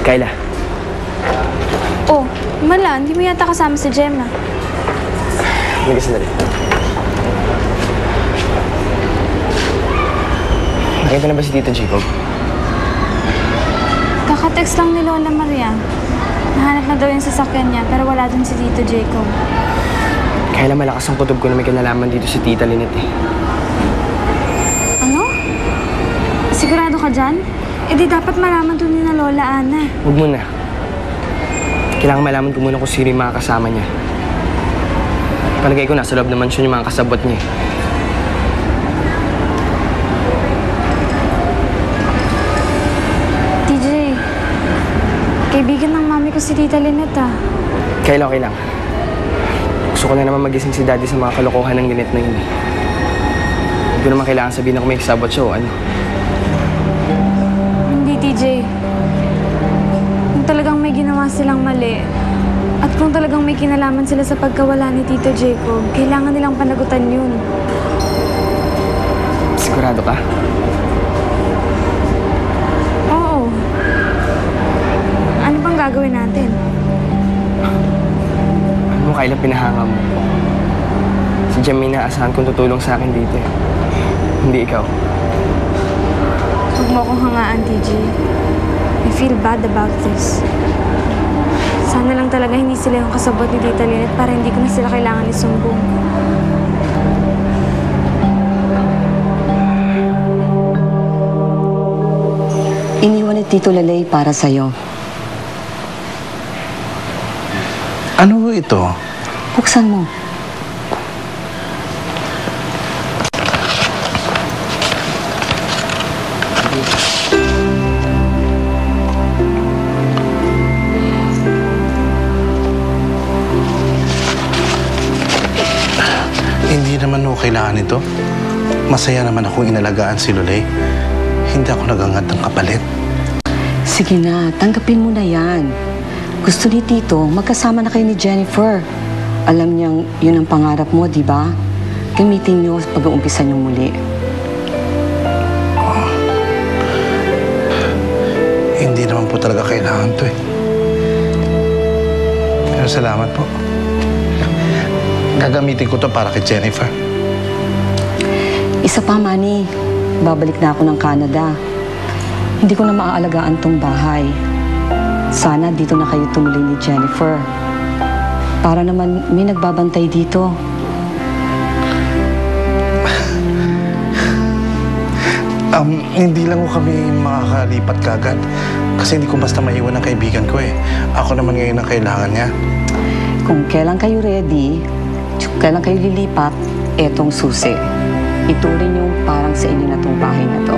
Kayla. Oh, Mala, hindi mo yata kasama si Gemma. Hindi ka sandali. Nakita na ba si Tito Jacob? Kaka-text lang ni Lola Maria. Nahanap na daw yung sasakyan niya, pero wala dun si Tito Jacob. Kayla, malakas ang kutob ko na may kinalaman dito si Tita Lynette eh. Ano? Sigurado ka dyan? Eh di dapat malaman dun ni na Lola Ana. Huwag mo na. Kailangan malaman ko muna kung sino yung mga kasama niya. Palagay ko nasa loob naman siya yung mga kasabot niya. TJ, kaibigan ng mami ko si Tita Lynette ah. Kayla, okay lang. Gusto ko na naman magising si Daddy sa mga kalokohan ng Lynette na yun eh. Hindi ko naman kailangan sabihin na kung may kasabot siya o ano. Hindi, TJ. Kung talagang may ginawa silang mali, at kung talagang may kinalaman sila sa pagkawala ni Tito Jacob, kailangan nilang panagutan yun. Sigurado ka? Oo. Ano bang gagawin natin? Ano mo, Kayla, pinahanga mo? Si Jem may naasahan kong tutulong sa akin dito eh. Hindi ikaw. Huwag mo akong hangaan, TJ. I feel bad about this. Sana lang talaga hindi sila yung kasabot ni Tita Lynette para hindi ko na sila kailangan isumbong. Iniwan ni Tito Lalay para sa'yo. Ano ito? Buksan mo. Hindi naman ho kailangan ito. Masaya naman akong inalagaan si Lulay. Hindi ako nagangad ng kapalit. Sige na, tanggapin mo na yan. Gusto ni Tito, magkasama na kayo ni Jennifer. Alam niyang yun ang pangarap mo, di ba? Gamitin niyo pag-uumpisa niyo muli. Hindi naman po talaga kailangan to eh. Pero salamat po. Gagamitin ko to para kay Jennifer. Isa pa, Manny. Babalik na ako ng Canada. Hindi ko na maaalagaan tong bahay. Sana dito na kayo tumuloy ni Jennifer. Para naman may nagbabantay dito. Hindi lang ko kami makakalipat kagad. Kasi hindi ko basta maiwan ang kaibigan ko eh. Ako naman ngayon ang kailangan niya. Kung kailan kayo ready, kailan kayo lilipat, etong susi. Ituring yung parang sa inyo na tong bahay na to.